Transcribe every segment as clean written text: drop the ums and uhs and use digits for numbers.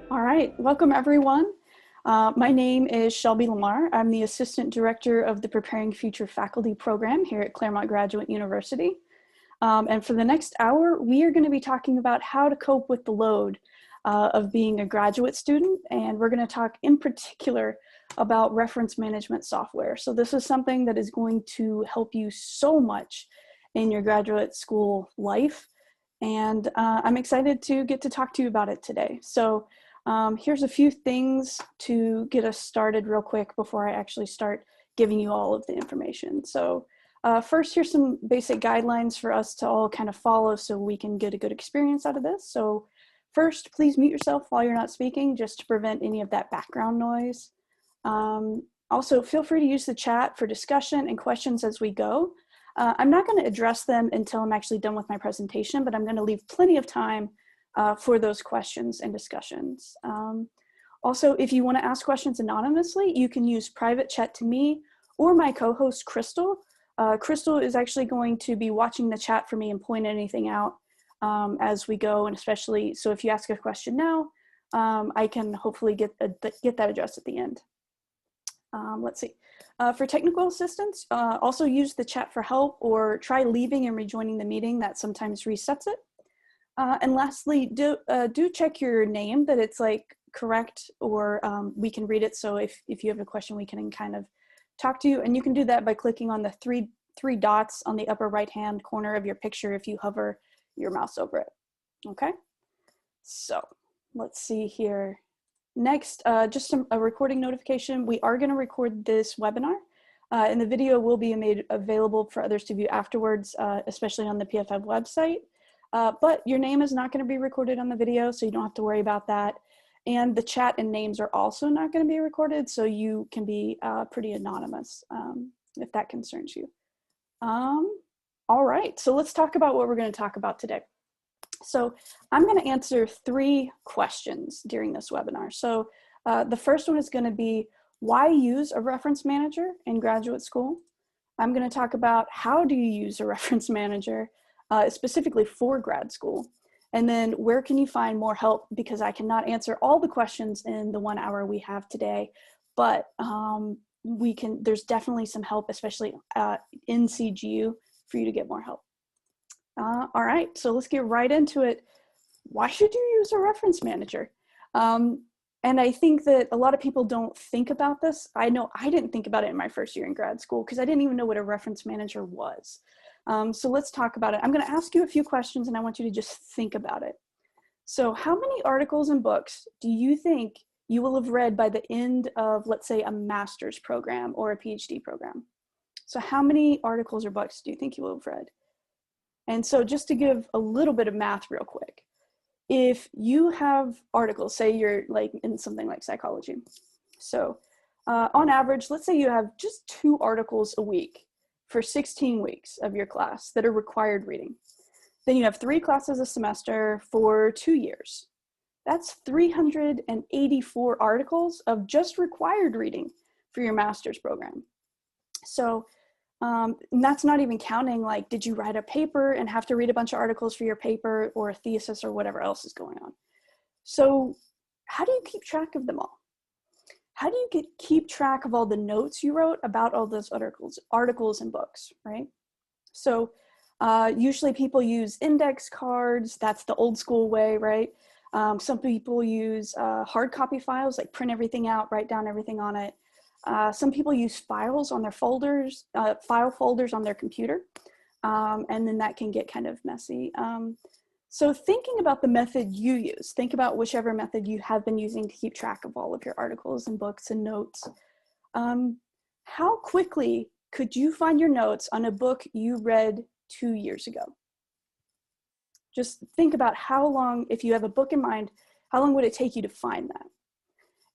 All right, welcome everyone. My name is Shelby Lamar. I'm the Assistant Director of the Preparing Future Faculty program here at Claremont Graduate University. And for the next hour, we are going to be talking about how to cope with the load of being a graduate student. And we're going to talk in particular about reference management software. So this is something that is going to help you so much in your graduate school life. And I'm excited to get to talk to you about it today. So here's a few things to get us started real quick before I actually start giving you all of the information. So first, here's some basic guidelines for us to all kind of follow so we can get a good experience out of this. So first, please mute yourself while you're not speaking, just to prevent any of that background noise. Also, feel free to use the chat for discussion and questions as we go. I'm not going to address them until I'm actually done with my presentation, but I'm going to leave plenty of time for those questions and discussions. Also, if you want to ask questions anonymously, you can use private chat to me or my co-host, Crystal. Crystal is actually going to be watching the chat for me and point anything out as we go, and especially, so if you ask a question now, I can hopefully get that addressed at the end. Let's see. For technical assistance, also use the chat for help or try leaving and rejoining the meeting. That sometimes resets it. And lastly, do check your name, that it's like correct, or we can read it. So if you have a question, we can kind of talk to you. And you can do that by clicking on the three dots on the upper right-hand corner of your picture if you hover your mouse over it. Okay, so let's see here. Next, just a recording notification. We are going to record this webinar, and the video will be made available for others to view afterwards, especially on the PFF website. But your name is not going to be recorded on the video, so you don't have to worry about that. And the chat and names are also not going to be recorded, so you can be pretty anonymous if that concerns you. All right, so let's talk about what we're going to talk about today. So I'm going to answer 3 questions during this webinar. So the first one is going to be, why use a reference manager in graduate school? I'm going to talk about how do you use a reference manager, specifically for grad school. And then where can you find more help? Because I cannot answer all the questions in the 1 hour we have today, but there's definitely some help, especially in CGU, for you to get more help. All right, so let's get right into it. Why should you use a reference manager? And I think that a lot of people don't think about this. I know I didn't think about it in my first year in grad school because I didn't even know what a reference manager was. So let's talk about it. I'm going to ask you a few questions and I want you to just think about it. So how many articles and books do you think you will have read by the end of, let's say, a master's program or a PhD program? So how many articles or books do you think you will have read? And so just to give a little bit of math real quick, if you have articles, say you're like in something like psychology. So on average, let's say you have just 2 articles a week for 16 weeks of your class that are required reading. Then you have 3 classes a semester for 2 years. That's 384 articles of just required reading for your master's program. So and that's not even counting, like, did you write a paper and have to read a bunch of articles for your paper or a thesis or whatever else is going on? So how do you keep track of them all? How do you keep track of all the notes you wrote about all those articles and books, right? So usually people use index cards. That's the old school way, right? Some people use hard copy files, like print everything out, write down everything on it. Some people use files on their folders, file folders on their computer, and then that can get kind of messy. So thinking about the method you use, think about whichever method you have been using to keep track of all of your articles and books and notes. How quickly could you find your notes on a book you read 2 years ago? Just think about how long, if you have a book in mind, how long would it take you to find that?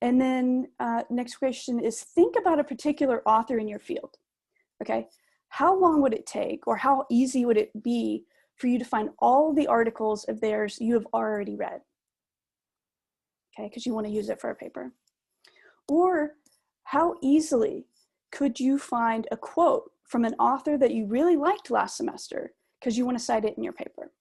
And then next question is, think about a particular author in your field, okay? How long would it take, or how easy would it be for you to find all the articles of theirs you have already read, okay? Because you want to use it for a paper. Or how easily could you find a quote from an author that you really liked last semester because you want to cite it in your paper?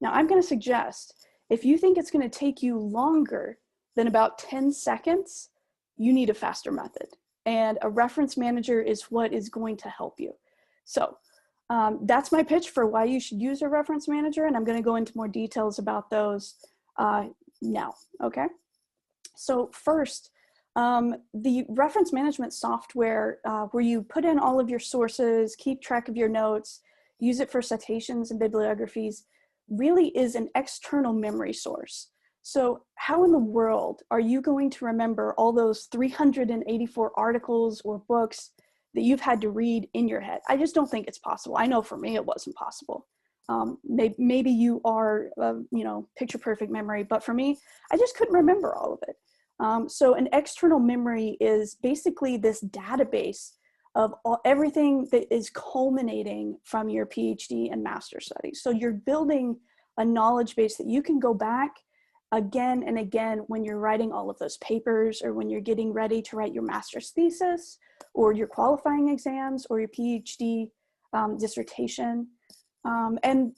Now, I'm going to suggest If you think it's going to take you longer than about 10 seconds, you need a faster method. And a reference manager is what is going to help you. So that's my pitch for why you should use a reference manager. And I'm going to go into more details about those now, okay? So first, the reference management software where you put in all of your sources, keep track of your notes, use it for citations and bibliographies, really is an external memory source. So how in the world are you going to remember all those 384 articles or books that you've had to read in your head? I just don't think it's possible. I know for me it wasn't possible. Maybe you are, picture perfect memory, but for me, I just couldn't remember all of it. So an external memory is basically this database of everything that is culminating from your PhD and master's studies. So you're building a knowledge base that you can go back again and again when you're writing all of those papers, or when you're getting ready to write your master's thesis, or your qualifying exams, or your PhD dissertation. And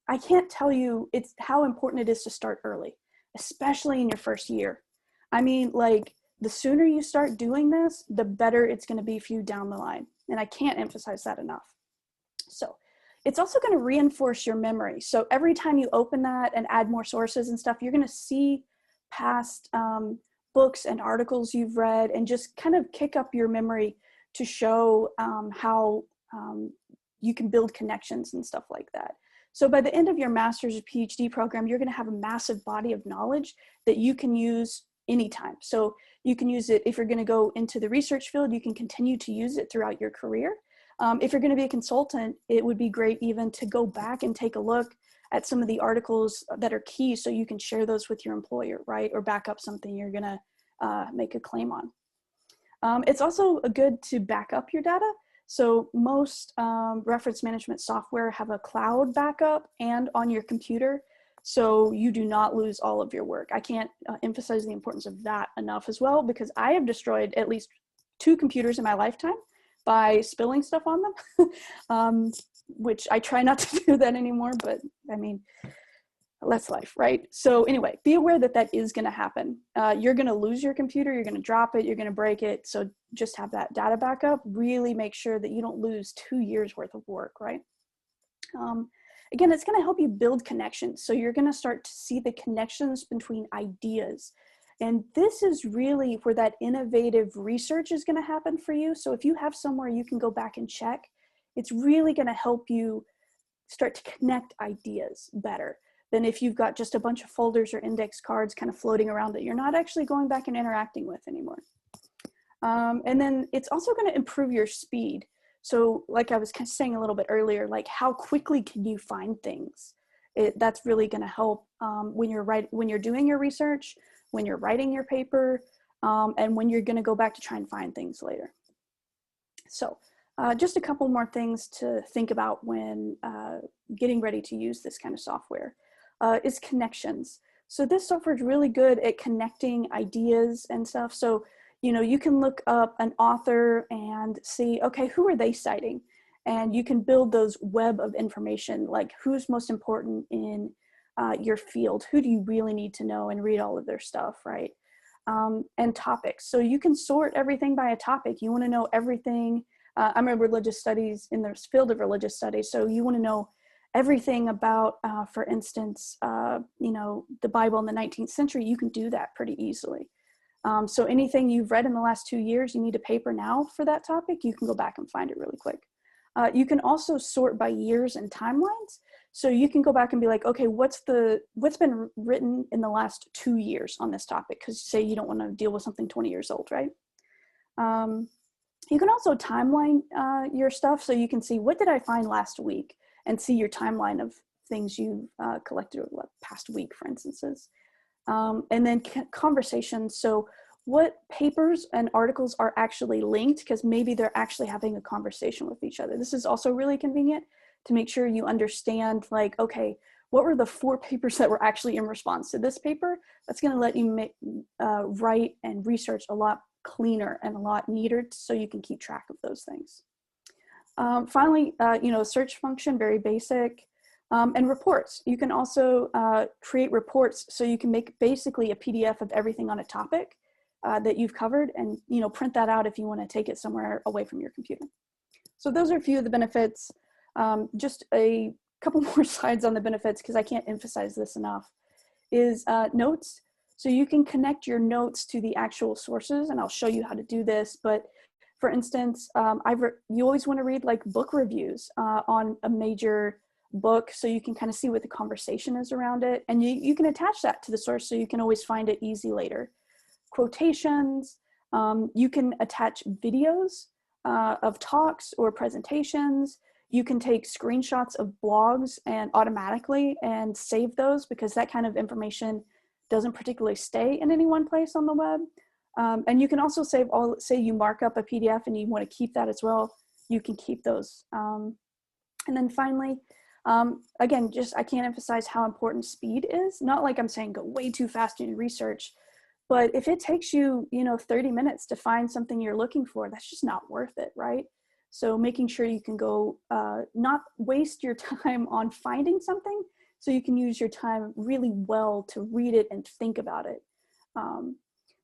I can't tell you how important it is to start early, especially in your first year. I mean, like, the sooner you start doing this, the better it's going to be for you down the line. And I can't emphasize that enough. So it's also going to reinforce your memory. So every time you open that and add more sources and stuff, you're going to see past books and articles you've read, and just kind of kick up your memory to show how you can build connections and stuff like that. So by the end of your master's or PhD program, you're going to have a massive body of knowledge that you can use anytime. So you can use it if you're going to go into the research field, you can continue to use it throughout your career. If you're going to be a consultant, it would be great even to go back and take a look at some of the articles that are key, so you can share those with your employer, right? Or back up something you're going to make a claim on. It's also good to back up your data. So most reference management software have a cloud backup and on your computer, so you do not lose all of your work. I can't emphasize the importance of that enough as well, because I have destroyed at least 2 computers in my lifetime by spilling stuff on them, which I try not to do that anymore, but I mean, that's life, right? So anyway, be aware that that is going to happen. You're going to lose your computer, you're going to drop it, you're going to break it. So just have that data backup. Really make sure that you don't lose 2 years worth of work, right? Again, it's going to help you build connections. So you're going to start to see the connections between ideas. And this is really where that innovative research is going to happen for you. So if you have somewhere you can go back and check, it's really going to help you start to connect ideas better than if you've got just a bunch of folders or index cards kind of floating around that you're not actually going back and interacting with anymore. And then it's also going to improve your speed. So like I was kind of saying a little bit earlier, like how quickly can you find things? That's really going to help when you're doing your research, when you're writing your paper, and when you're going to go back to try and find things later. So just a couple more things to think about when getting ready to use this kind of software is connections. So this software is really good at connecting ideas and stuff. So, you know, you can look up an author and see, okay, who are they citing? And you can build those web of information, like who's most important in your field, who do you really need to know and read all of their stuff, right? And topics. So you can sort everything by a topic. You want to know everything. I'm in religious studies, in the field of religious studies. So you want to know everything about, for instance, you know, the Bible in the 19th century. You can do that pretty easily. So anything you've read in the last 2 years, you need a paper now for that topic, you can go back and find it really quick. You can also sort by years and timelines. So you can go back and be like, okay, what's been written in the last 2 years on this topic? Because say you don't want to deal with something 20 years old, right? You can also timeline your stuff. So you can see, what did I find last week? And see your timeline of things you've collected over the past week, for instances. And then conversations. So what papers and articles are actually linked, because maybe they're actually having a conversation with each other. This is also really convenient to make sure you understand, like, okay, what were the 4 papers that were actually in response to this paper? That's going to let you write and research a lot cleaner and a lot neater, so you can keep track of those things. Finally, you know, search function, very basic. And reports. You can also create reports so you can make basically a PDF of everything on a topic that you've covered, and print that out if you want to take it somewhere away from your computer. So those are a few of the benefits. Just a couple more slides on the benefits because I can't emphasize this enough, is notes. So you can connect your notes to the actual sources, and I'll show you how to do this. But for instance, you always want to read like book reviews on a major book, so you can kind of see what the conversation is around it, and you can attach that to the source so you can always find it easy later. Quotations, you can attach videos of talks or presentations. You can take screenshots of blogs and automatically and save those, because that kind of information doesn't particularly stay in any one place on the web. And you can also save say you mark up a PDF and you want to keep that as well, you can keep those. And then finally, again, I can't emphasize how important speed is. Not like I'm saying go way too fast in your research, but if it takes you, 30 minutes to find something you're looking for, that's just not worth it, right? So making sure you can go, not waste your time on finding something, so you can use your time really well to read it and think about it.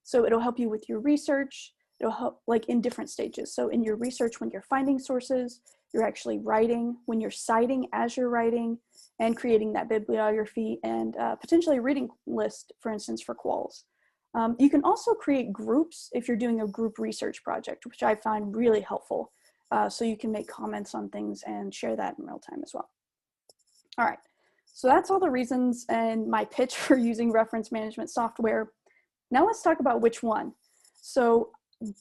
So it'll help you with your research. It'll help like in different stages. So in your research, when you're finding sources, you're actually writing, when you're citing as you're writing, and creating that bibliography and potentially a reading list, for instance, for quals. You can also create groups if you're doing a group research project, which I find really helpful. So you can make comments on things and share that in real time as well. All right, so that's all the reasons and my pitch for using reference management software. Now let's talk about which one. So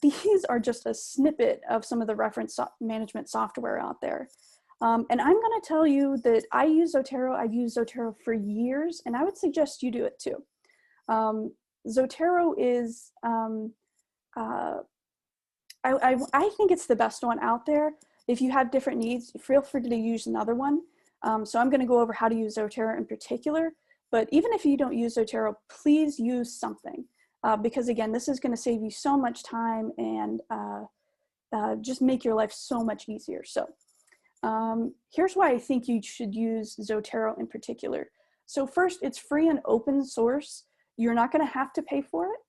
these are just a snippet of some of the reference management software out there. And I'm gonna tell you that I use Zotero. I've used Zotero for years, and I would suggest you do it too. Zotero is, I think it's the best one out there. If you have different needs, feel free to use another one. So I'm gonna go over how to use Zotero in particular, but even if you don't use Zotero, please use something. Because again, this is gonna save you so much time and just make your life so much easier. So here's why I think you should use Zotero in particular. So first, it's free and open source. You're not gonna have to pay for it.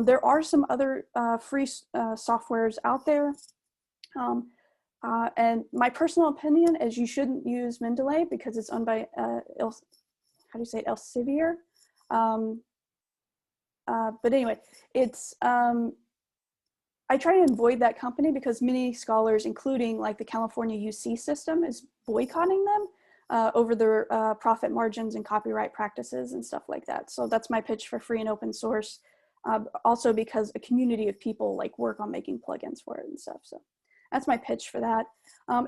There are some other free softwares out there. And my personal opinion is you shouldn't use Mendeley because it's owned by, Elsevier. But anyway, it's, I try to avoid that company because many scholars, including like the California UC system, is boycotting them over their profit margins and copyright practices and stuff like that. So that's my pitch for free and open source. Also because a community of people like work on making plugins for it and stuff. So that's my pitch for that.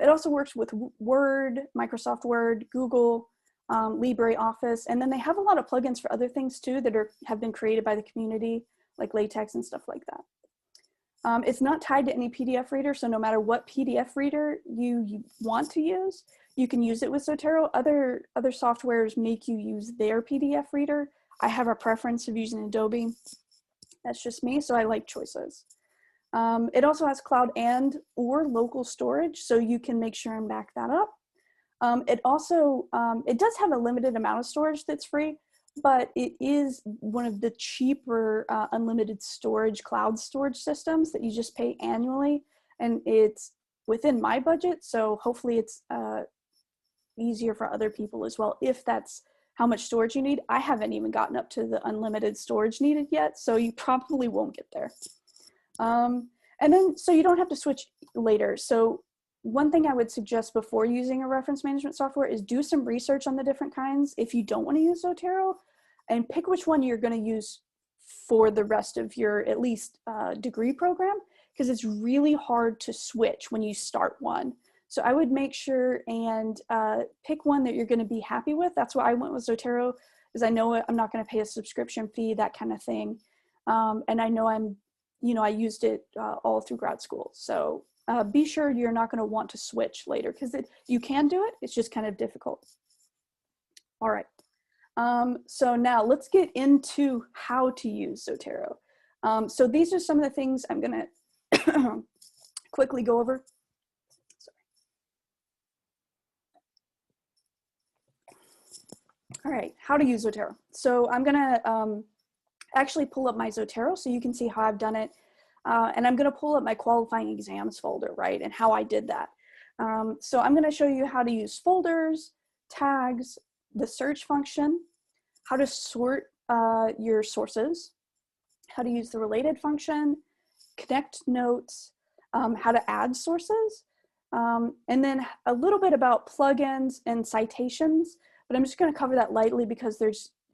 It also works with Word, Microsoft Word, Google, LibreOffice, and then they have a lot of plugins for other things too that have been created by the community, like LaTeX and stuff like that. It's not tied to any PDF reader, so no matter what PDF reader you want to use, you can use it with Zotero. Other softwares make you use their PDF reader. I have a preference of using Adobe. That's just me, so I like choices. It also has cloud and or local storage, so you can make sure and back that up. It also, it does have a limited amount of storage that's free, but it is one of the cheaper unlimited storage, cloud storage systems that you just pay annually, and it's within my budget, so hopefully it's easier for other people as well, if that's how much storage you need. I haven't even gotten up to the unlimited storage needed yet, so you probably won't get there. And then, so you don't have to switch later. So one thing I would suggest before using a reference management software is do some research on the different kinds if you don't want to use Zotero, and pick which one you're going to use for the rest of your at least degree program, because it's really hard to switch when you start one. So I would make sure and pick one that you're going to be happy with. That's why I went with Zotero, because I know I'm not going to pay a subscription fee, that kind of thing. And I know I used it all through grad school. So be sure you're not going to want to switch later, because you can do it. It's just kind of difficult. All right. So now let's get into how to use Zotero. So these are some of the things I'm going to quickly go over. All right, how to use Zotero. So I'm gonna actually pull up my Zotero so you can see how I've done it. And I'm gonna pull up my qualifying exams folder, right, and how I did that. So I'm gonna show you how to use folders, tags, the search function, how to sort your sources, how to use the related function, connect notes, how to add sources, and then a little bit about plugins and citations, but I'm just going to cover that lightly because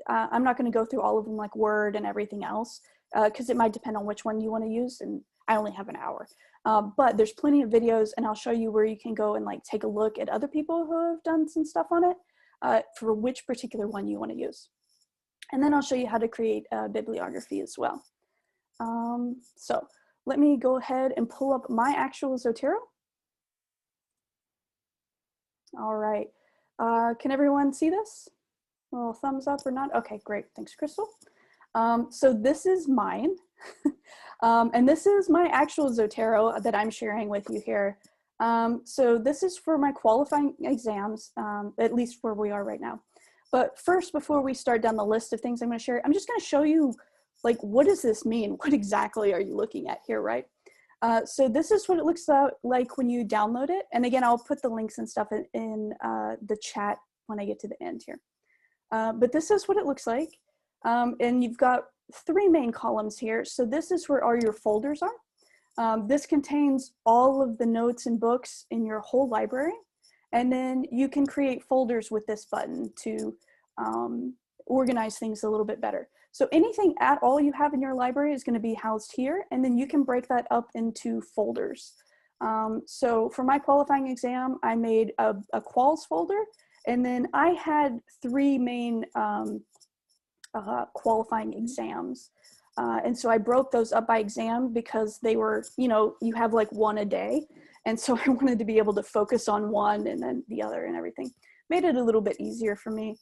I'm not going to go through all of them like Word and everything else, because it might depend on which one you want to use, and I only have an hour. But there's plenty of videos, and I'll show you where you can go and like take a look at other people who have done some stuff on it for which particular one you want to use. And then I'll show you how to create a bibliography as well. So let me go ahead and pull up my actual Zotero. All right, can everyone see this? A little thumbs up or not? Okay, great, thanks, Crystal. So this is mine, and this is my actual Zotero that I'm sharing with you here. So this is for my qualifying exams, at least where we are right now. But first, before we start down the list of things I'm going to share, I'm just going to show you, like, what does this mean? What exactly are you looking at here, right? So this is what it looks like when you download it. And again, I'll put the links and stuff in the chat when I get to the end here. But this is what it looks like. And you've got 3 main columns here. So this is where all your folders are. This contains all of the notes and books in your whole library. And then you can create folders with this button to organize things a little bit better. So anything at all you have in your library is going to be housed here, and then you can break that up into folders. So for my qualifying exam, I made a quals folder, and then I had 3 main qualifying exams. And so I broke those up by exam because they were, you have like 1 a day. And so I wanted to be able to focus on one and then the other and everything. Made it a little bit easier for me.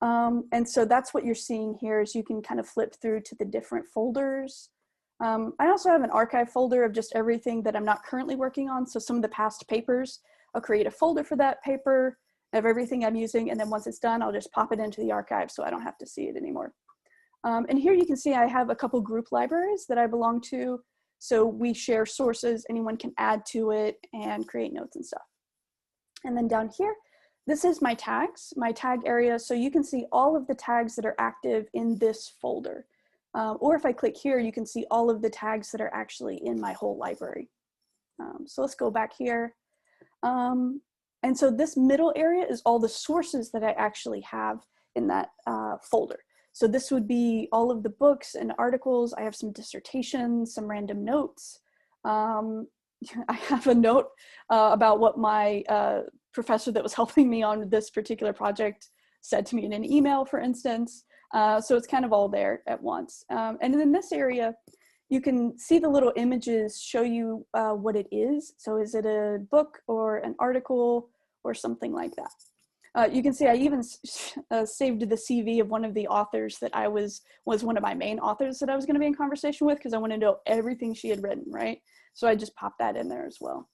And so that's what you're seeing here is you can kind of flip through to the different folders. I also have an archive folder of just everything that I'm not currently working on. So some of the past papers, I'll create a folder for that paper of everything I'm using. And then once it's done, I'll just pop it into the archive so I don't have to see it anymore. And here you can see I have a couple group libraries that I belong to. So we share sources, anyone can add to it and create notes and stuff. And then down here, this is my tags, my tag area. So you can see all of the tags that are active in this folder. Or if I click here, you can see all of the tags that are actually in my whole library. So let's go back here. And so this middle area is all the sources that I actually have in that folder. So this would be all of the books and articles. I have some dissertations, some random notes. I have a note about what my professor that was helping me on this particular project said to me in an email, for instance. So it's kind of all there at once. And in this area, you can see the little images show you what it is. So is it a book or an article or something like that? You can see I even saved the CV of one of the authors that was one of my main authors that I was going to be in conversation with because I want to know everything she had written, right? So I just popped that in there as well.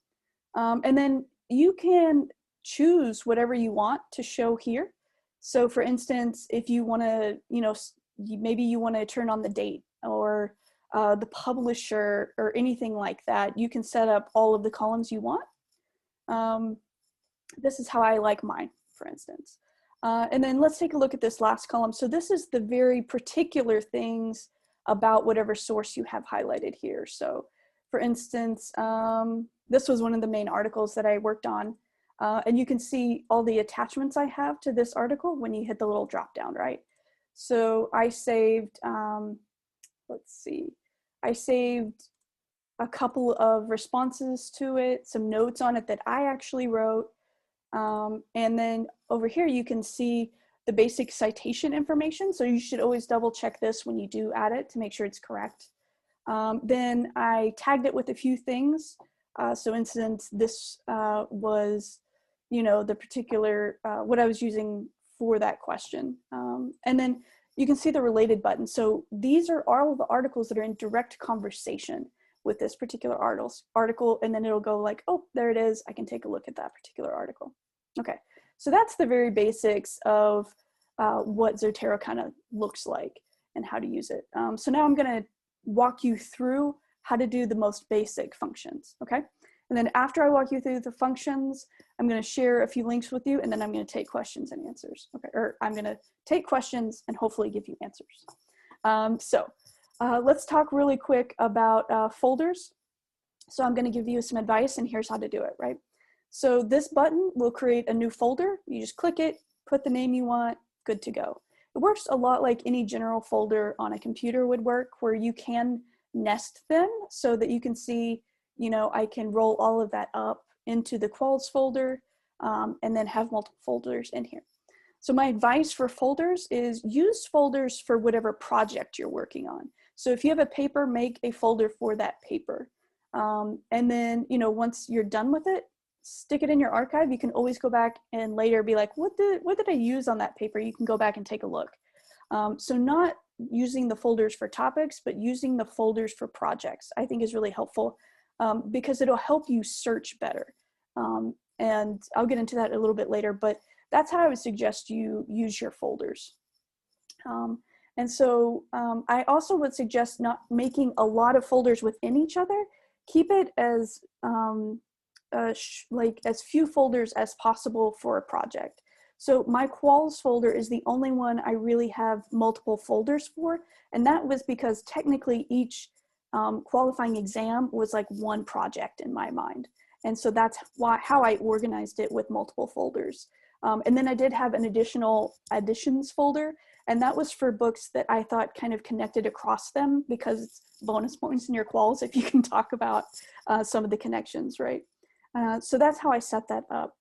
And then you can choose whatever you want to show here. So for instance, if you want to, maybe you want to turn on the date or the publisher or anything like that, you can set up all of the columns you want. This is how I like mine, for instance. And then let's take a look at this last column. So this is the very particular things about whatever source you have highlighted here. So for instance, this was one of the main articles that I worked on. And you can see all the attachments I have to this article when you hit the little drop down, right? So I saved, let's see, I saved a couple of responses to it, some notes on it that I actually wrote. And then over here, you can see the basic citation information. So you should always double check this when you do add it to make sure it's correct. Then I tagged it with a few things. So instance, this was, the particular, what I was using for that question. And then you can see the related button. So these are all of the articles that are in direct conversation with this particular article, and then it'll go like, oh, there it is. I can take a look at that particular article. Okay, so that's the very basics of what Zotero kind of looks like and how to use it. So now I'm going to walk you through how to do the most basic functions, okay? And then after I walk you through the functions, I'm going to share a few links with you, and then I'm going to take questions and answers, okay? Or I'm going to take questions and hopefully give you answers. Let's talk really quick about folders. So I'm going to give you some advice, and here's how to do it, right? So this button will create a new folder. You just click it, put the name you want, good to go. It works a lot like any general folder on a computer would work, where you can nest them so that you can see, you know, I can roll all of that up into the quals folder and then have multiple folders in here. So my advice for folders is use folders for whatever project you're working on. So if you have a paper, make a folder for that paper. And then, you know, once you're done with it, stick it in your archive. You can always go back and later be like, what did I use on that paper? You can go back and take a look. So not using the folders for topics, but using the folders for projects, I think is really helpful because it'll help you search better. And I'll get into that a little bit later, but that's how I would suggest you use your folders. I also would suggest not making a lot of folders within each other. Keep it as as few folders as possible for a project. So my quals folder is the only one I really have multiple folders for, and that was because technically each qualifying exam was like one project in my mind. And so that's how I organized it with multiple folders. And then I did have an additional additions folder, and that was for books that I thought kind of connected across them, because it's bonus points in your quals if you can talk about some of the connections, right? So that's how I set that up.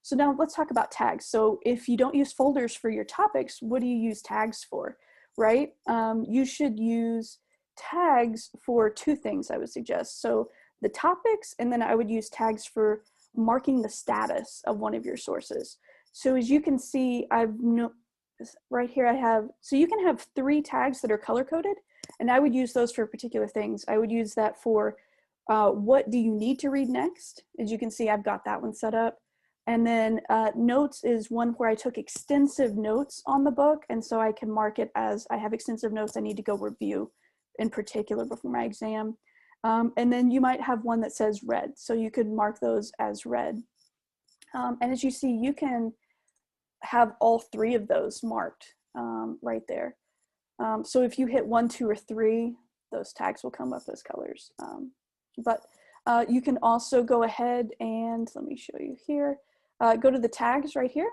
So now let's talk about tags. So if you don't use folders for your topics, what do you use tags for, right? You should use tags for two things, I would suggest. So the topics, and then I would use tags for marking the status of one of your sources. So as you can see, right here I have, so you can have 3 tags that are color-coded, and I would use those for particular things. I would use that for what do you need to read next? As you can see, I've got that one set up. And then notes is one where I took extensive notes on the book, and so I can mark it as I have extensive notes I need to go review in particular before my exam. And then you might have one that says red, so you could mark those as red. And as you see, you can have all 3 of those marked right there. So if you hit 1, 2, or 3, those tags will come up as colors. You can also go ahead and, let me show you here, go to the tags right here,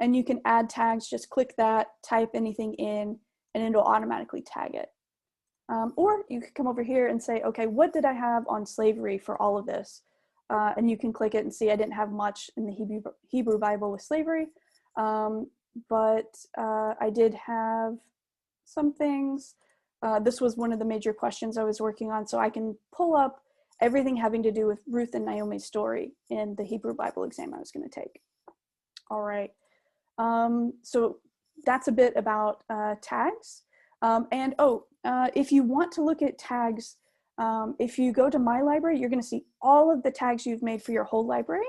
and you can add tags. Just click that, type anything in, and it'll automatically tag it. Or you could come over here and say, okay, what did I have on slavery for all of this? And you can click it and see I didn't have much in the Hebrew Bible with slavery, but I did have some things. This was one of the major questions I was working on, so I can pull up everything having to do with Ruth and Naomi's story in the Hebrew Bible exam I was going to take. All right, so that's a bit about tags. If you want to look at tags, if you go to My Library, you're going to see all of the tags you've made for your whole library.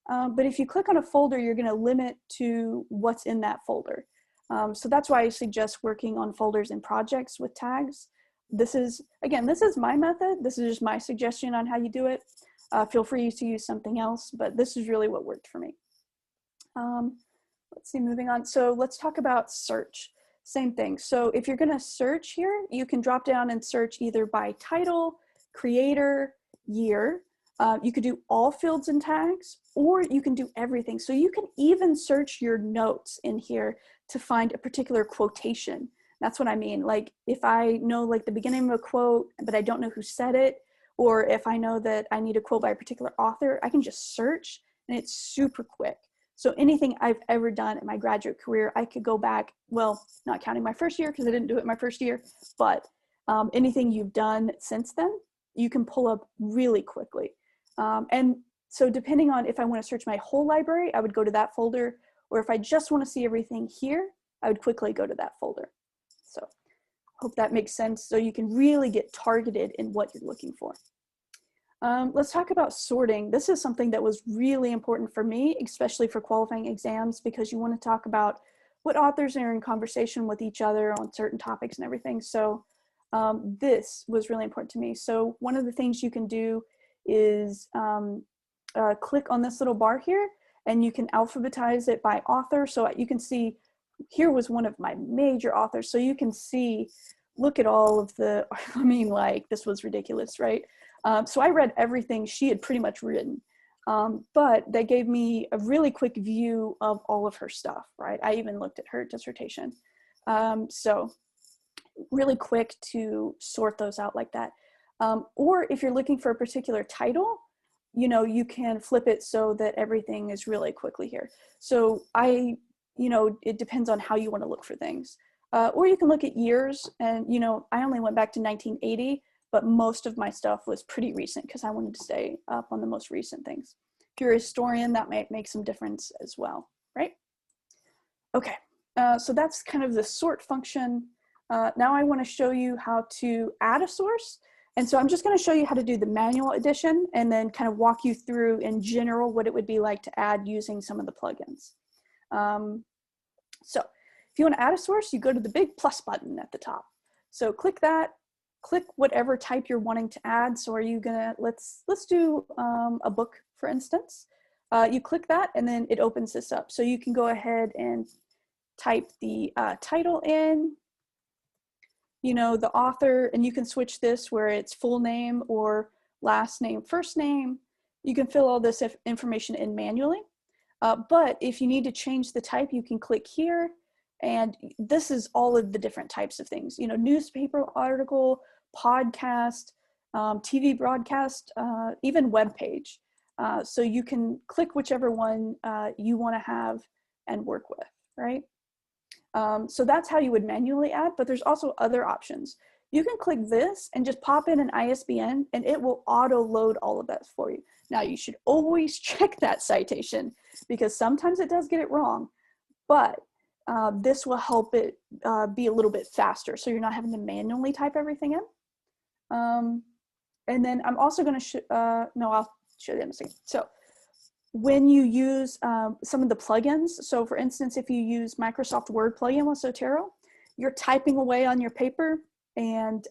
But if you click on a folder, you're going to limit to what's in that folder. So that's why I suggest working on folders and projects with tags. This is my method. This is just my suggestion on how you do it. Feel free to use something else, but this is really what worked for me. Let's see, moving on. So let's talk about search. Same thing. So if you're going to search here, you can drop down and search either by title, creator, year. You could do all fields and tags, or you can do everything. So you can even search your notes in here to find a particular quotation. That's what I mean. Like if I know like the beginning of a quote, but I don't know who said it, or if I know that I need a quote by a particular author, I can just search and it's super quick. So anything I've ever done in my graduate career, I could go back, well, not counting my first year because I didn't do it my first year, but anything you've done since then, you can pull up really quickly. And so depending on if I want to search my whole library, I would go to that folder, or if I just want to see everything here, I would quickly go to that folder. So hope that makes sense, so you can really get targeted in what you're looking for. Let's talk about sorting. This is something that was really important for me, especially for qualifying exams, because you want to talk about what authors are in conversation with each other on certain topics and everything. So this was really important to me. So one of the things you can do is click on this little bar here, and you can alphabetize it by author. So you can see, here was one of my major authors. So you can see, look at all of the, I mean, like, this was ridiculous, right? So I read everything she had pretty much written, but they gave me a really quick view of all of her stuff, right? I even looked at her dissertation. So really quick to sort those out like that. Or if you're looking for a particular title, you know, you can flip it so that everything is really quickly here. So you know, it depends on how you want to look for things. Or you can look at years, and, you know, I only went back to 1980, but most of my stuff was pretty recent because I wanted to stay up on the most recent things. If you're a historian, that might make some difference as well, right? Okay, so that's kind of the sort function. Now I want to show you how to add a source. And so I'm just going to show you how to do the manual addition and then kind of walk you through in general what it would be like to add using some of the plugins. So if you want to add a source, you go to the big plus button at the top. So click that, click whatever type you're wanting to add. So are you gonna, let's do a book, for instance. You click that and then it opens this up. So you can go ahead and type the title in, you know, the author, and you can switch this where it's full name or last name, first name. You can fill all this information in manually. But if you need to change the type, you can click here, and this is all of the different types of things, you know, newspaper article, podcast, TV broadcast, even web page. So you can click whichever one you want to have and work with, right? So that's how you would manually add, but there's also other options. You can click this and just pop in an ISBN and it will auto load all of that for you. Now you should always check that citation because sometimes it does get it wrong, but this will help it be a little bit faster. So you're not having to manually type everything in. And then I'm also going to, no, I'll show you in a second. So when you use some of the plugins, so for instance, if you use Microsoft Word plugin with Zotero, you're typing away on your paper and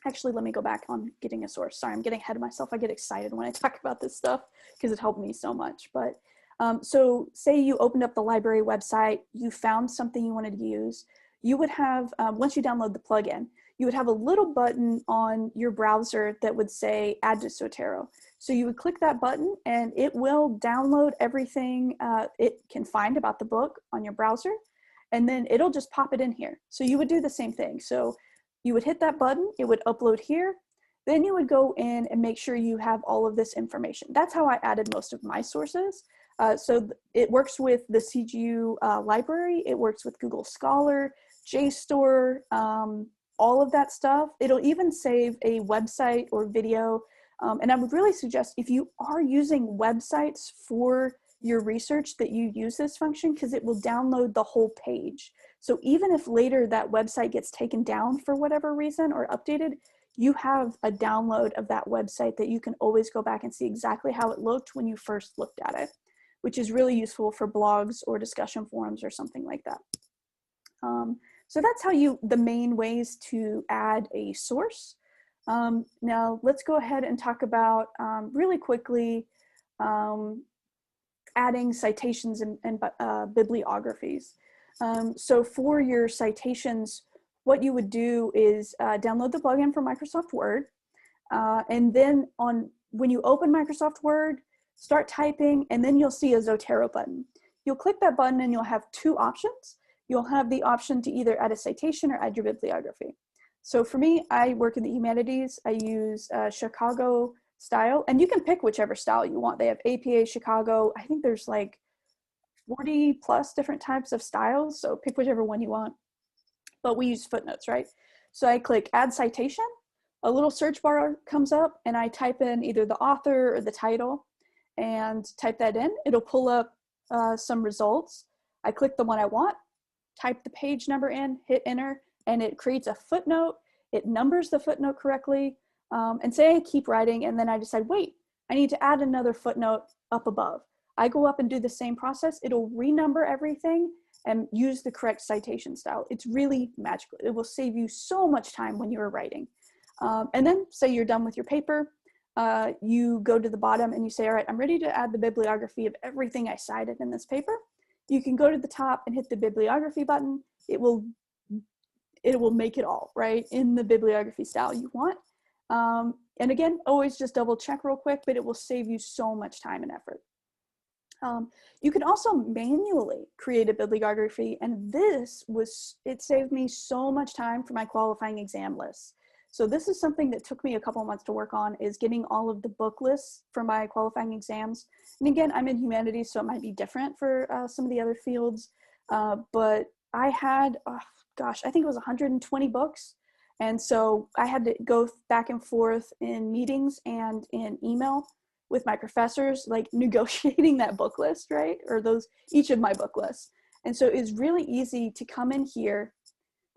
actually, let me go back on getting a source. Sorry, I'm getting ahead of myself. I get excited when I talk about this stuff because it helped me so much. But so say you opened up the library website, you found something you wanted to use, you would have, once you download the plugin, you would have a little button on your browser that would say add to Zotero. So you would click that button and it will download everything it can find about the book on your browser, and then it'll just pop it in here. So you would do the same thing. So you would hit that button, it would upload here, then you would go in and make sure you have all of this information. That's how I added most of my sources. So it works with the CGU library, it works with Google Scholar, JSTOR, all of that stuff. It'll even save a website or video. And I would really suggest if you are using websites for your research that you use this function because it will download the whole page. So even if later that website gets taken down for whatever reason or updated, you have a download of that website that you can always go back and see exactly how it looked when you first looked at it, which is really useful for blogs or discussion forums or something like that. So that's how the main ways to add a source. Now let's go ahead and talk about really quickly adding citations and bibliographies. So for your citations, what you would do is download the plugin for Microsoft Word, and then when you open Microsoft Word, start typing, and then you'll see a Zotero button. You'll click that button and you'll have two options. You'll have the option to either add a citation or add your bibliography. So for me, I work in the humanities. I use Chicago style, and you can pick whichever style you want. They have APA, Chicago. I think there's like 40 plus different types of styles, so pick whichever one you want. But we use footnotes, right? So I click add citation, a little search bar comes up, and I type in either the author or the title and type that in. It'll pull up some results. I click the one I want, type the page number in, hit enter, and it creates a footnote. It numbers the footnote correctly. And say I keep writing and then I decide, wait, I need to add another footnote up above. I go up and do the same process. It'll renumber everything and use the correct citation style. It's really magical. It will save you so much time when you're writing. And then say you're done with your paper, you go to the bottom and you say, all right, I'm ready to add the bibliography of everything I cited in this paper. You can go to the top and hit the bibliography button. It will make it all, right, in the bibliography style you want. And again, always just double check real quick, but it will save you so much time and effort. You can also manually create a bibliography, and it saved me so much time for my qualifying exam lists. So this is something that took me a couple of months to work on, is getting all of the book lists for my qualifying exams. And again, I'm in humanities, so it might be different for some of the other fields, but I had, gosh, I think it was 120 books. And so I had to go back and forth in meetings and in email with my professors, like negotiating that book list, right? Or each of my book lists. And so it's really easy to come in here.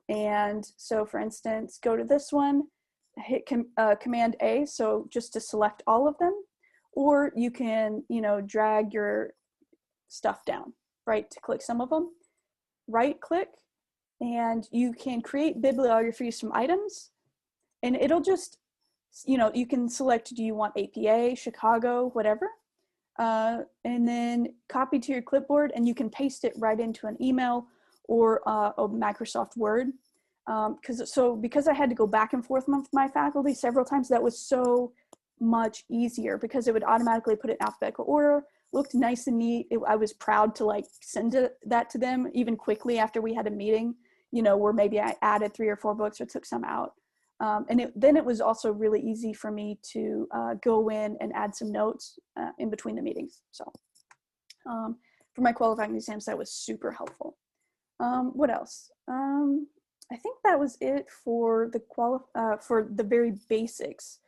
And so for instance, go to this one, hit Command A, so just to select all of them, or you can, drag your stuff down, right, to click some of them, right click, and you can create bibliographies from items, and it'll just, you can select, do you want APA, Chicago, whatever, and then copy to your clipboard, and you can paste it right into an email or a Microsoft Word. Because I had to go back and forth with my faculty several times, that was so much easier because it would automatically put it in alphabetical order, looked nice and neat. I was proud to send that to them even quickly after we had a meeting, where maybe I added 3 or 4 books or took some out. Then it was also really easy for me to go in and add some notes in between the meetings. So for my qualifying exams, that was super helpful. What else? I think that was it for the very basics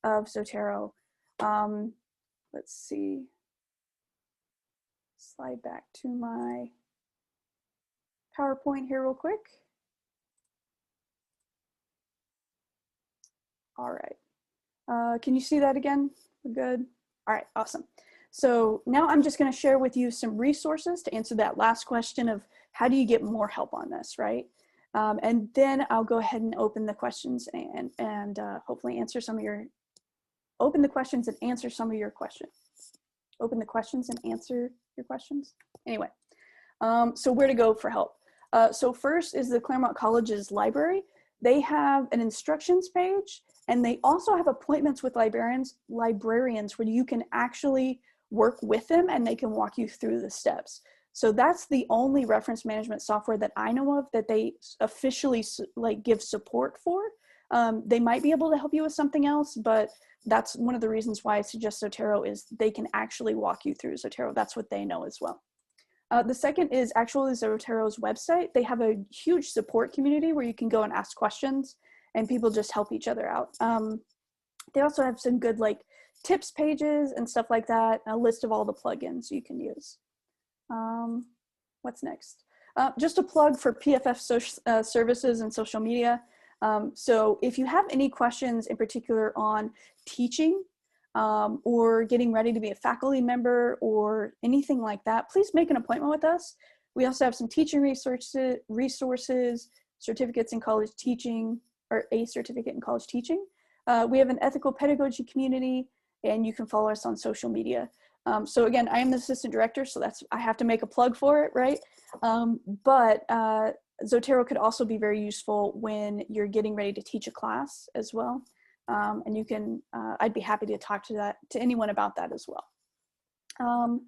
of Zotero. Let's see. Slide back to my PowerPoint here real quick. All right. Can you see that again? We're good. All right, awesome. So now I'm just going to share with you some resources to answer that last question of how do you get more help on this, right? And then I'll go ahead and open the questions and hopefully answer some of your, open the questions and answer some of your questions. Open the questions and answer your questions. Anyway, so where to go for help? So first is the Claremont College's library. They have an instructions page, and they also have appointments with librarians where you can actually work with them and they can walk you through the steps. So that's the only reference management software that I know of that they officially give support for. They might be able to help you with something else, but that's one of the reasons why I suggest Zotero is they can actually walk you through Zotero. That's what they know as well. The second is actually Zotero's website. They have a huge support community where you can go and ask questions and people just help each other out. They also have some good tips pages and stuff like that, a list of all the plugins you can use. What's next? Just a plug for PFF services and social media. So if you have any questions in particular on teaching or getting ready to be a faculty member or anything like that, please make an appointment with us. We also have some teaching resources, certificates in college teaching, or a certificate in college teaching. We have an ethical pedagogy community, and you can follow us on social media. So again, I am the assistant director, so I have to make a plug for it, right? But Zotero could also be very useful when you're getting ready to teach a class as well. And you can, I'd be happy to talk to anyone about that as well.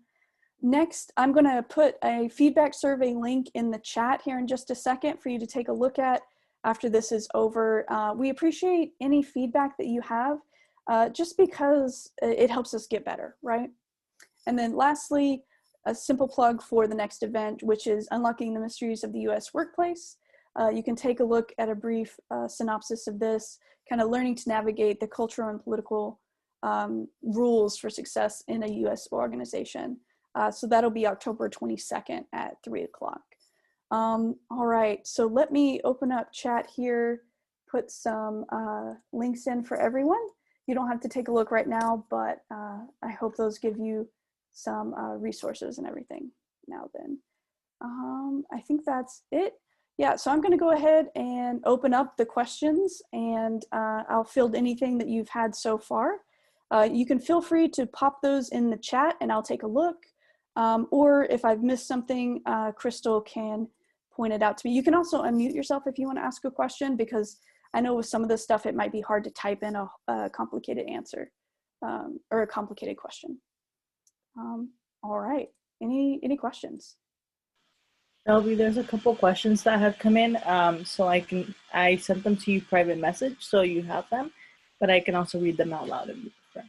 Next, I'm gonna put a feedback survey link in the chat here in just a second for you to take a look at after this is over. We appreciate any feedback that you have, just because it helps us get better, right? And then lastly, a simple plug for the next event, which is Unlocking the Mysteries of the US Workplace. You can take a look at a brief synopsis of this, kind of learning to navigate the cultural and political rules for success in a US organization. So that'll be October 22nd at 3 o'clock. All right, so let me open up chat here, put some links in for everyone. You don't have to take a look right now, but I hope those give you some resources and everything now then. I think that's it. Yeah, so I'm going to go ahead and open up the questions, and I'll field anything that you've had so far. You can feel free to pop those in the chat and I'll take a look. Or if I've missed something, Crystal can point it out to me. You can also unmute yourself if you want to ask a question, because I know with some of this stuff, it might be hard to type in a complicated answer or a complicated question. All right, any questions? Shelby, there's a couple questions that have come in. So I sent them to you private message, so you have them, but I can also read them out loud if you prefer.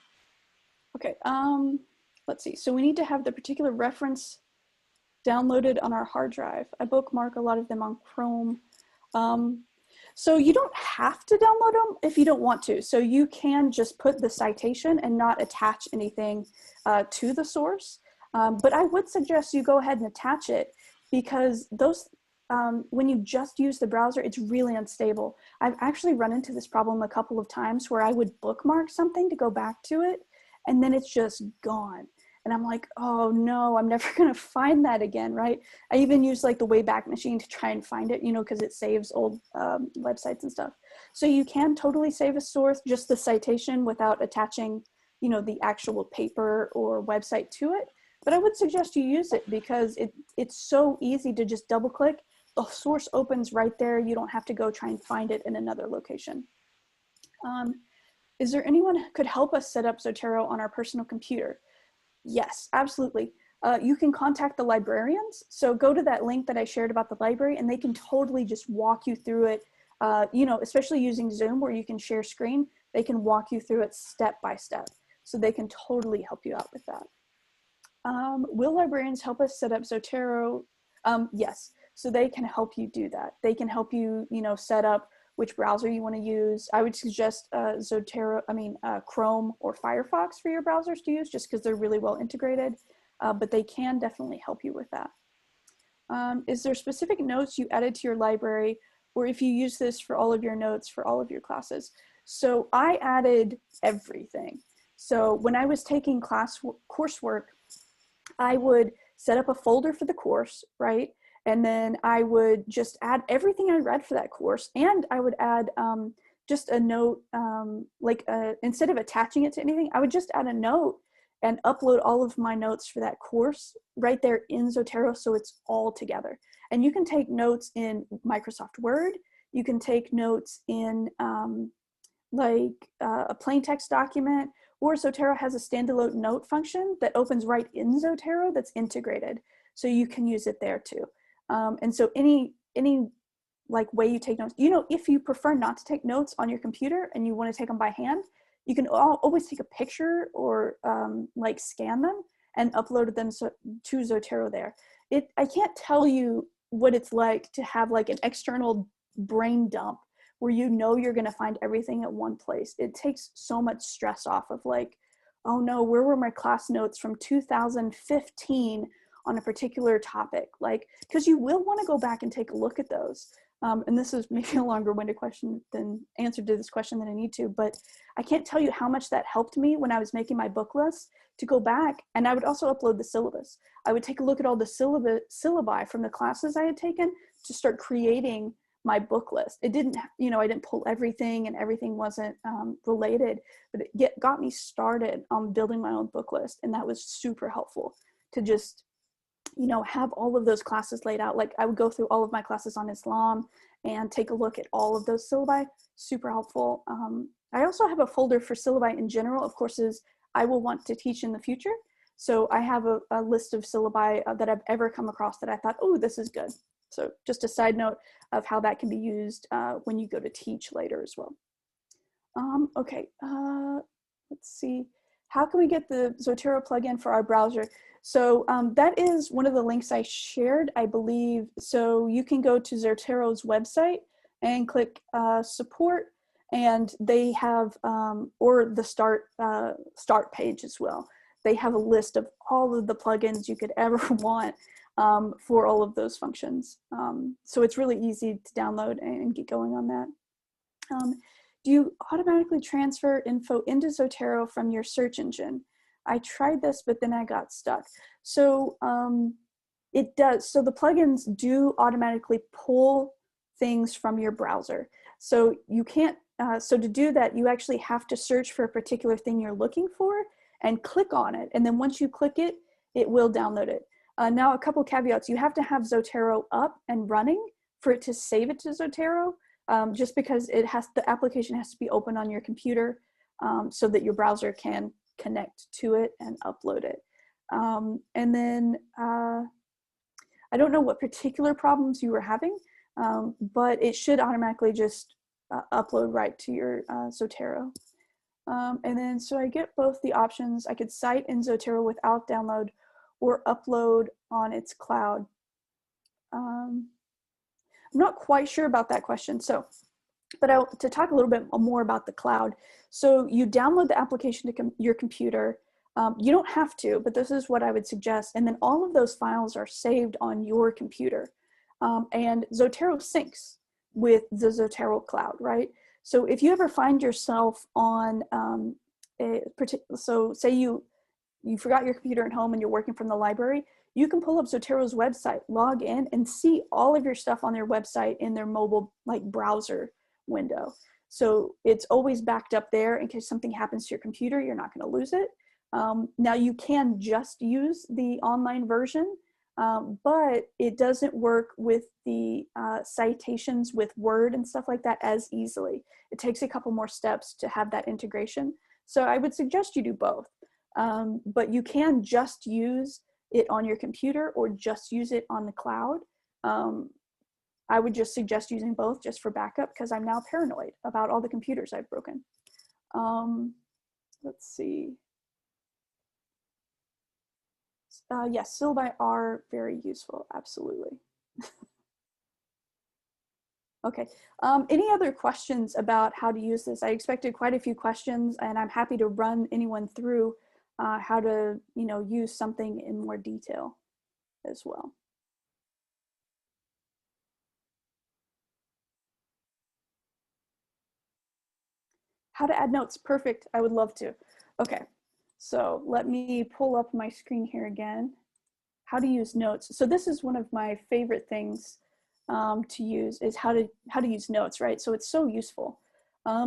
Okay, let's see. So we need to have the particular reference downloaded on our hard drive. I bookmark a lot of them on Chrome. So you don't have to download them if you don't want to. So you can just put the citation and not attach anything to the source. But I would suggest you go ahead and attach it, because those, when you just use the browser, it's really unstable. I've actually run into this problem a couple of times where I would bookmark something to go back to it, and then it's just gone. And I'm like, oh no, I'm never gonna find that again, right? I even use like the Wayback Machine to try and find it, you know, because it saves old websites and stuff. So you can totally save a source, just the citation, without attaching, you know, the actual paper or website to it. But I would suggest you use it, because it's so easy to just double click. The source opens right there. You don't have to go try and find it in another location. Is there anyone who could help us set up Zotero on our personal computer? Yes, absolutely. You can contact the librarians. So go to that link that I shared about the library, and they can totally just walk you through it. You know, especially using Zoom where you can share screen, they can walk you through it step by step. So they can totally help you out with that. Will librarians help us set up Zotero? Yes, so they can help you do that. They can help you, you know, set up which browser you want to use. I would suggest Chrome or Firefox for your browsers to use, just because they're really well integrated, but they can definitely help you with that. Is there specific notes you added to your library, or if you use this for all of your notes for all of your classes? So I added everything. So when I was taking coursework, I would set up a folder for the course, right? And then I would just add everything I read for that course. And I would add just a note, instead of attaching it to anything, I would just add a note and upload all of my notes for that course right there in Zotero, so it's all together. And you can take notes in Microsoft Word. You can take notes in a plain text document, or Zotero has a standalone note function that opens right in Zotero that's integrated. So you can use it there too. And so any like way you take notes, you know, if you prefer not to take notes on your computer and you want to take them by hand, you can always take a picture or like scan them and upload them to Zotero there. I can't tell you what it's like to have like an external brain dump where you know you're going to find everything at one place. It takes so much stress off of like, oh no, where were my class notes from 2015 on a particular topic? Like, because you will want to go back and take a look at those. And this is maybe a longer-winded answer to this question than I need to, but I can't tell you how much that helped me when I was making my book list to go back. And I would also upload the syllabus. I would take a look at all the syllabi from the classes I had taken to start creating my book list. It didn't, you know, I didn't pull everything and everything wasn't related, but it got me started on building my own book list. And that was super helpful to just, you know, have all of those classes laid out. Like I would go through all of my classes on Islam and take a look at all of those syllabi, super helpful. I also have a folder for syllabi in general, of courses I will want to teach in the future. So I have a list of syllabi that I've ever come across that I thought, oh, this is good. So just a side note of how that can be used when you go to teach later as well. Okay, let's see. How can we get the Zotero plugin for our browser? So that is one of the links I shared, I believe. So you can go to Zotero's website and click support, and they have, or the start page as well. They have a list of all of the plugins you could ever want for all of those functions. So it's really easy to download and get going on that. Do you automatically transfer info into Zotero from your search engine? I tried this, but then I got stuck. So It does. So the plugins do automatically pull things from your browser. So you can't, so to do that, you actually have to search for a particular thing you're looking for and click on it. And then once you click it, it will download it. Now, a couple caveats. You have to have Zotero up and running for it to save it to Zotero, just because the application has to be open on your computer so that your browser can connect to it and upload it. And then I don't know what particular problems you were having, but it should automatically just upload right to your Zotero. And then, so I get both the options. I could cite in Zotero without download or upload on its cloud. I'm not quite sure about that question. So, but to talk a little bit more about the cloud. So you download the application to your computer. You don't have to, but this is what I would suggest. And then all of those files are saved on your computer. And Zotero syncs with the Zotero cloud, right? So if you ever find yourself on so say you forgot your computer at home and you're working from the library, you can pull up Zotero's website, log in, and see all of your stuff on their website in their mobile browser window. So it's always backed up there in case something happens to your computer, you're not going to lose it. Now you can just use the online version, but it doesn't work with the citations with Word and stuff like that as easily. It takes a couple more steps to have that integration. So I would suggest you do both. But you can just use it on your computer or just use it on the cloud. I would just suggest using both just for backup because I'm now paranoid about all the computers I've broken. Let's see. Yes, syllabi are very useful, absolutely. Okay, any other questions about how to use this? I expected quite a few questions and I'm happy to run anyone through how to, use something in more detail as well. How to add notes, perfect, I would love to. Okay, so let me pull up my screen here again. How to use notes. So this is one of my favorite things to use is how to use notes, right? So it's so useful.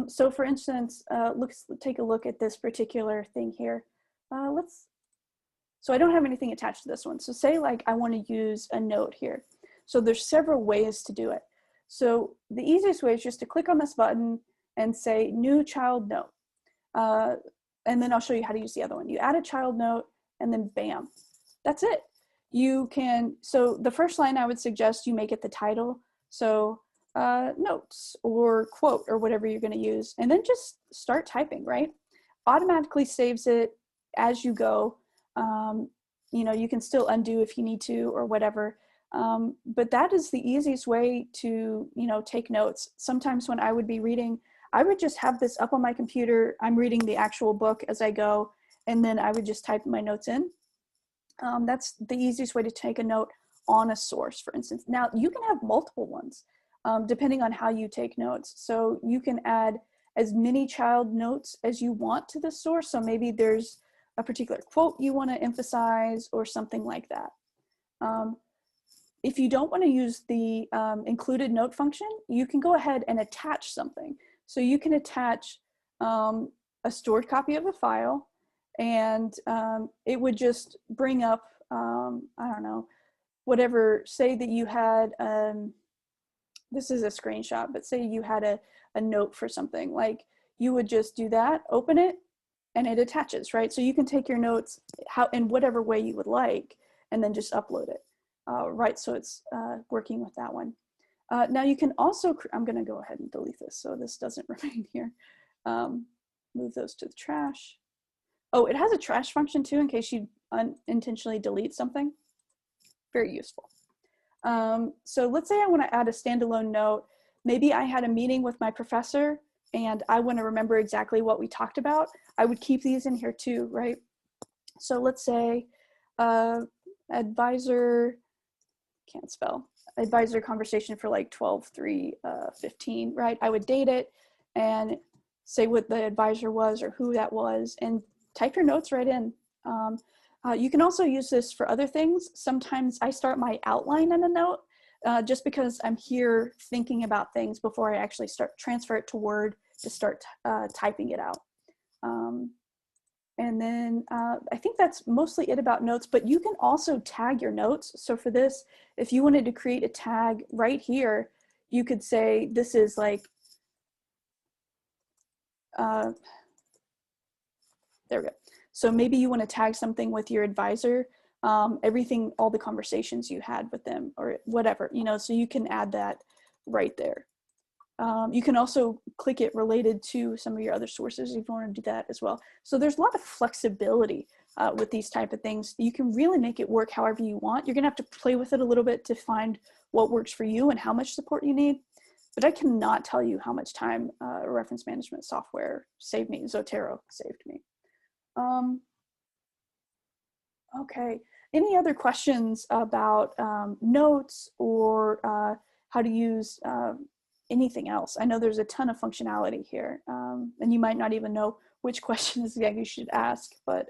So for instance, let's take a look at this particular thing here. So I don't have anything attached to this one. So say I want to use a note here. So there's several ways to do it. So the easiest way is just to click on this button and say new child note. And then I'll show you how to use the other one. You add a child note and then bam, that's it. You can, so the first line I would suggest you make it the title. So notes or quote or whatever you're going to use, and then just start typing, right? Automatically saves it as you go. You can still undo if you need to or whatever. But that is the easiest way to, take notes. Sometimes when I would be reading, I would just have this up on my computer. I'm reading the actual book as I go, and then I would just type my notes in. That's the easiest way to take a note on a source, for instance. Now, you can have multiple ones, depending on how you take notes. So you can add as many child notes as you want to the source. So maybe there's a particular quote you want to emphasize or something like that. If you don't want to use the included note function, you can go ahead and attach something. So you can attach a stored copy of a file, and it would just bring up, I don't know, whatever, say that you had, this is a screenshot, but say you had a note for something, you would just do that, open it, and it attaches, right? So you can take your notes in whatever way you would like, and then just upload it, right? So it's working with that one. Now you can also, I'm gonna go ahead and delete this so this doesn't remain here. Move those to the trash. Oh, it has a trash function too in case you unintentionally delete something. Very useful. So let's say I want to add a standalone note. Maybe I had a meeting with my professor and I want to remember exactly what we talked about. I would keep these in here too, right? So let's say advisor, can't spell, advisor conversation for 12/3/15, right? I would date it and say what the advisor was or who that was and type your notes right in. You can also use this for other things. Sometimes I start my outline in a note just because I'm here thinking about things before I actually transfer it to Word to start typing it out. And then I think that's mostly it about notes, but you can also tag your notes. So for this, if you wanted to create a tag right here, you could say this is like, there we go. So maybe you want to tag something with your advisor, everything, all the conversations you had with them or whatever, you know, so you can add that right there. You can also click it related to some of your other sources if you want to do that as well. So there's a lot of flexibility with these type of things. You can really make it work however you want. You're gonna have to play with it a little bit to find what works for you and how much support you need. But I cannot tell you how much time reference management software saved me. Zotero saved me. Okay, any other questions about notes or how to use anything else? I know there's a ton of functionality here, and you might not even know which questions you should ask, but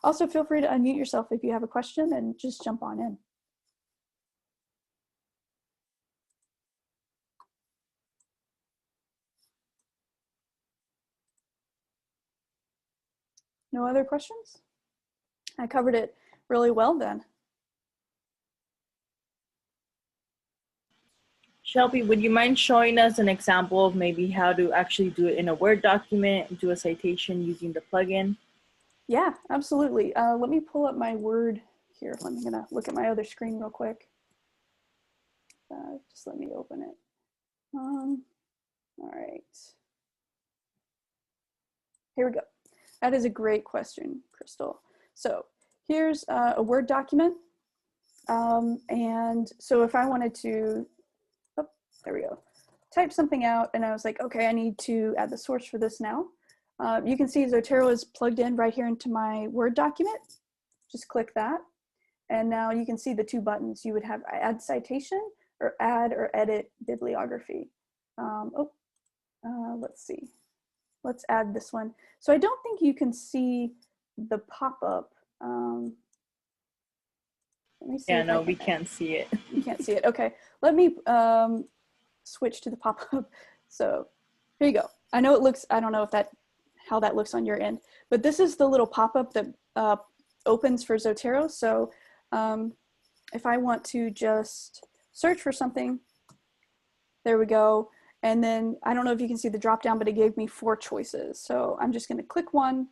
also feel free to unmute yourself if you have a question and just jump on in. No other questions? I covered it really well then. Shelby, would you mind showing us an example of maybe how to actually do it in a Word document, do a citation using the plugin? Yeah, absolutely. Let me pull up my Word here. I'm gonna look at my other screen real quick. Just let me open it. All right. Here we go. That is a great question, Crystal. So here's a Word document. And so if I wanted to, oh, there we go, type something out and I was like, okay, I need to add the source for this now. You can see Zotero is plugged in right here into my Word document. Just click that. And now you can see the two buttons. You would have add citation or add or edit bibliography. Let's see. Let's add this one. So I don't think you can see the pop-up. Let me see. Yeah, no, we can't see it. You can't see it. Okay, let me switch to the pop-up. So here you go. I know it looks, I don't know if how that looks on your end, but this is the little pop-up that opens for Zotero. So if I want to just search for something, there we go. And then I don't know if you can see the drop down, but it gave me 4 choices. So I'm just going to click one,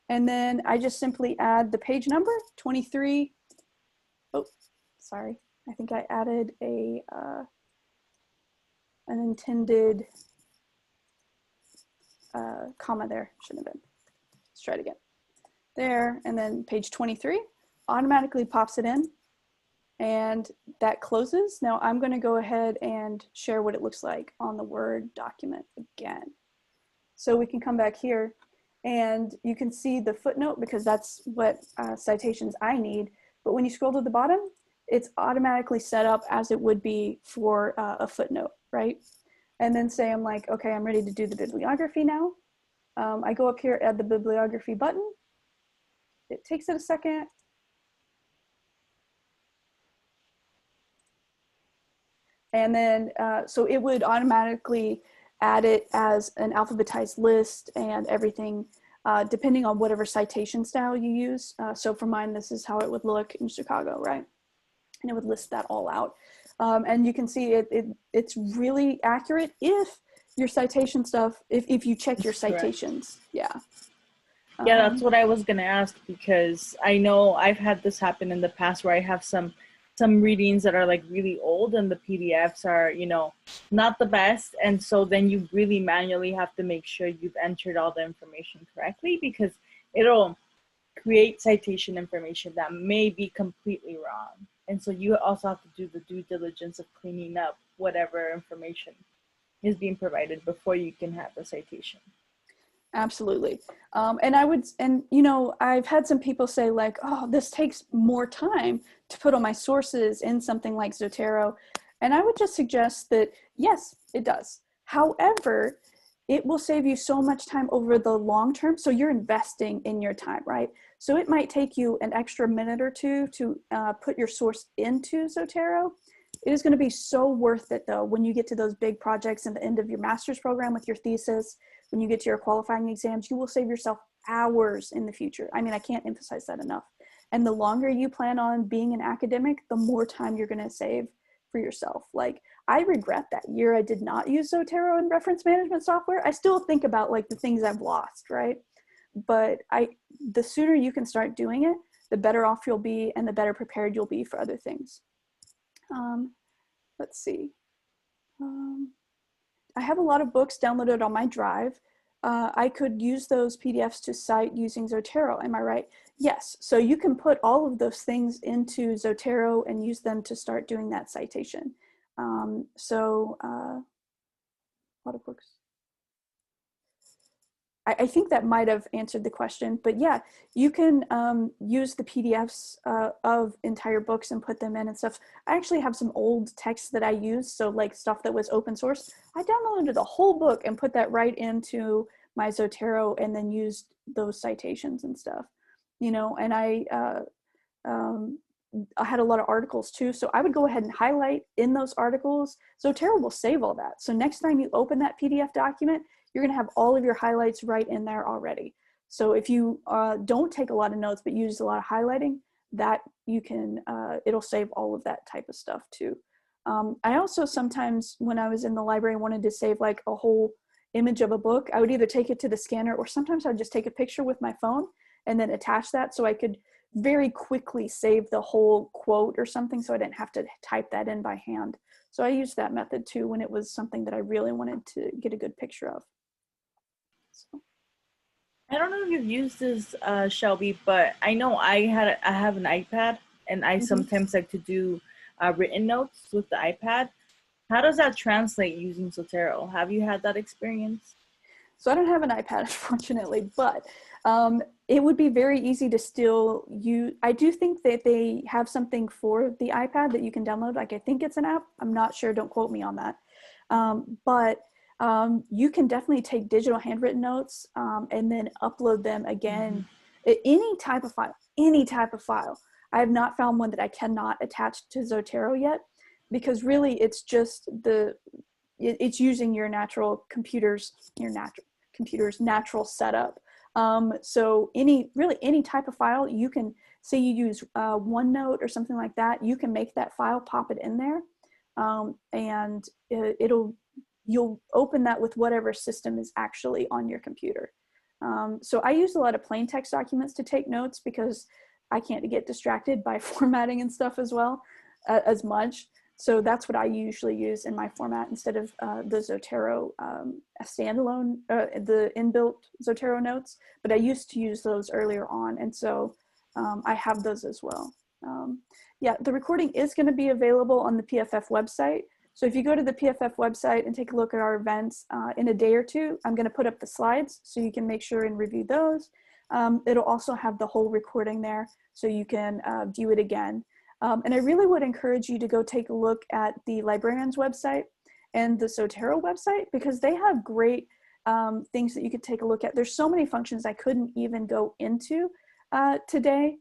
and then I just simply add the page number 23. Oh, sorry. I think I added an intended comma there. Shouldn't have been. Let's try it again. There, and then page 23 automatically pops it in, and that closes. Now I'm going to go ahead and share what it looks like on the Word document again. So we can come back here and you can see the footnote because that's what citations I need. But when you scroll to the bottom, it's automatically set up as it would be for a footnote, right? And then say I'm like, okay, I'm ready to do the bibliography now. I go up here, add the bibliography button. It takes it a second. And then, so it would automatically add it as an alphabetized list and everything, depending on whatever citation style you use. So for mine, this is how it would look in Chicago, right? And it would list that all out. And you can see it's really accurate if your citation stuff, if you check your citations, yeah. Yeah, that's what I was gonna ask, because I know I've had this happen in the past where I have some readings that are like really old and the PDFs are, you know, not the best. And so then you really manually have to make sure you've entered all the information correctly, because it'll create citation information that may be completely wrong. And so you also have to do the due diligence of cleaning up whatever information is being provided before you can have the citation. Absolutely. And you know, I've had some people say like, oh, this takes more time to put all my sources in something like Zotero. And I would just suggest that, yes, it does. However, it will save you so much time over the long term. So you're investing in your time, right? So it might take you an extra minute or two to put your source into Zotero. It is going to be so worth it though when you get to those big projects at the end of your master's program with your thesis, when you get to your qualifying exams. You will save yourself hours in the future. I mean, I can't emphasize that enough. And the longer you plan on being an academic, the more time you're going to save for yourself. Like, I regret that year I did not use Zotero and reference management software. I still think about like the things I've lost, right? But the sooner you can start doing it, the better off you'll be and the better prepared you'll be for other things. Let's see. I have a lot of books downloaded on my drive. I could use those PDFs to cite using Zotero, am I right? Yes, so you can put all of those things into Zotero and use them to start doing that citation. A lot of books. I think that might have answered the question, but yeah, you can use the PDFs of entire books and put them in and stuff. I actually have some old texts that I use, so like stuff that was open source. I downloaded the whole book and put that right into my Zotero and then used those citations and stuff, you know, and I had a lot of articles too, so I would go ahead and highlight in those articles. Zotero will save all that. So next time you open that PDF document, you're going to have all of your highlights right in there already. So if you don't take a lot of notes but use a lot of highlighting, that you can, it'll save all of that type of stuff too. I also sometimes, when I was in the library, wanted to save like a whole image of a book. I would either take it to the scanner, or sometimes I'd just take a picture with my phone and then attach that so I could very quickly save the whole quote or something, so I didn't have to type that in by hand. So I used that method too when it was something that I really wanted to get a good picture of. So. I don't know if you've used this, Shelby, but I know I have an iPad, and I sometimes like to do written notes with the iPad. How does that translate using Zotero? Have you had that experience? So I don't have an iPad, unfortunately, but it would be very easy to still use. I do think that they have something for the iPad that you can download. Like, I think it's an app. I'm not sure. Don't quote me on that. But you can definitely take digital handwritten notes and then upload them again. Any type of file. I have not found one that I cannot attach to Zotero yet, because really it's just it's using your computer's natural setup. So any type of file, you can say you use OneNote or something like that, you can make that file, pop it in there, and you'll open that with whatever system is actually on your computer. So I use a lot of plain text documents to take notes because I can't get distracted by formatting and stuff as well as much. So that's what I usually use in my format instead of the Zotero standalone, the inbuilt Zotero notes. But I used to use those earlier on, and so I have those as well. Yeah, the recording is going to be available on the PFF website. So if you go to the PFF website and take a look at our events in a day or two, I'm going to put up the slides so you can make sure and review those. It'll also have the whole recording there so you can view it again. And I really would encourage you to go take a look at the librarian's website and the Zotero website, because they have great things that you could take a look at. There's so many functions I couldn't even go into today,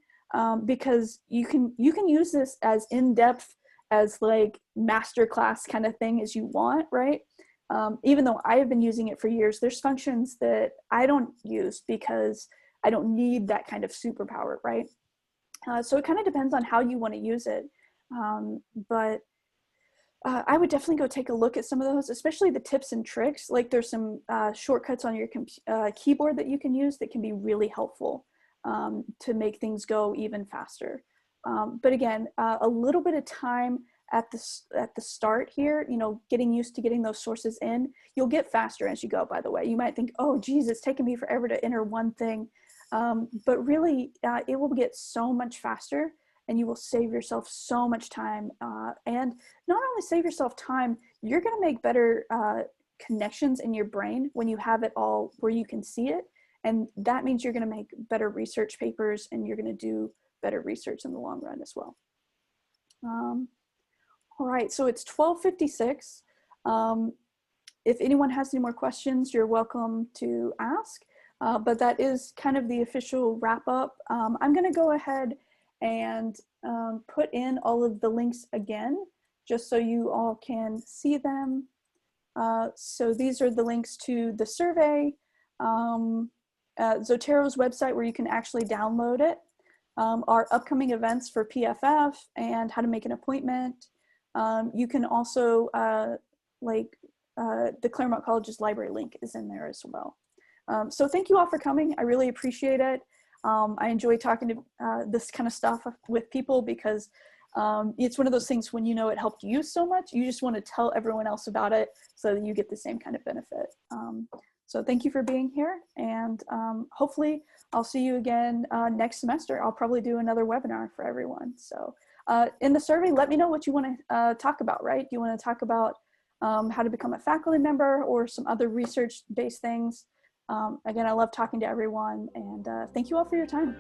because you can use this as in-depth as like masterclass kind of thing as you want, right? Even though I have been using it for years, there's functions that I don't use because I don't need that kind of superpower, right? So it kind of depends on how you want to use it. But I would definitely go take a look at some of those, especially the tips and tricks. Like, there's some shortcuts on your keyboard that you can use that can be really helpful to make things go even faster. But again, a little bit of time at the start here, you know, getting used to getting those sources in. You'll get faster as you go, by the way. You might think, oh, geez, it's taking me forever to enter one thing. But really, it will get so much faster, and you will save yourself so much time. And not only save yourself time, you're going to make better connections in your brain when you have it all where you can see it. And that means you're going to make better research papers, and you're going to do better research in the long run as well. All right, so it's 12:56. If anyone has any more questions, you're welcome to ask. But that is kind of the official wrap up. I'm going to go ahead and put in all of the links again, just so you all can see them. So these are the links to the survey, Zotero's website where you can actually download it, our upcoming events for PFF and how to make an appointment. You can also, the Claremont College's library link is in there as well. So thank you all for coming. I really appreciate it. I enjoy talking to this kind of stuff with people because it's one of those things when you know it helped you so much, you just want to tell everyone else about it so that you get the same kind of benefit. So thank you for being here, and hopefully I'll see you again next semester. I'll probably do another webinar for everyone. So in the survey, let me know what you want to talk about, right? Do you want to talk about how to become a faculty member or some other research-based things? Again, I love talking to everyone, and thank you all for your time.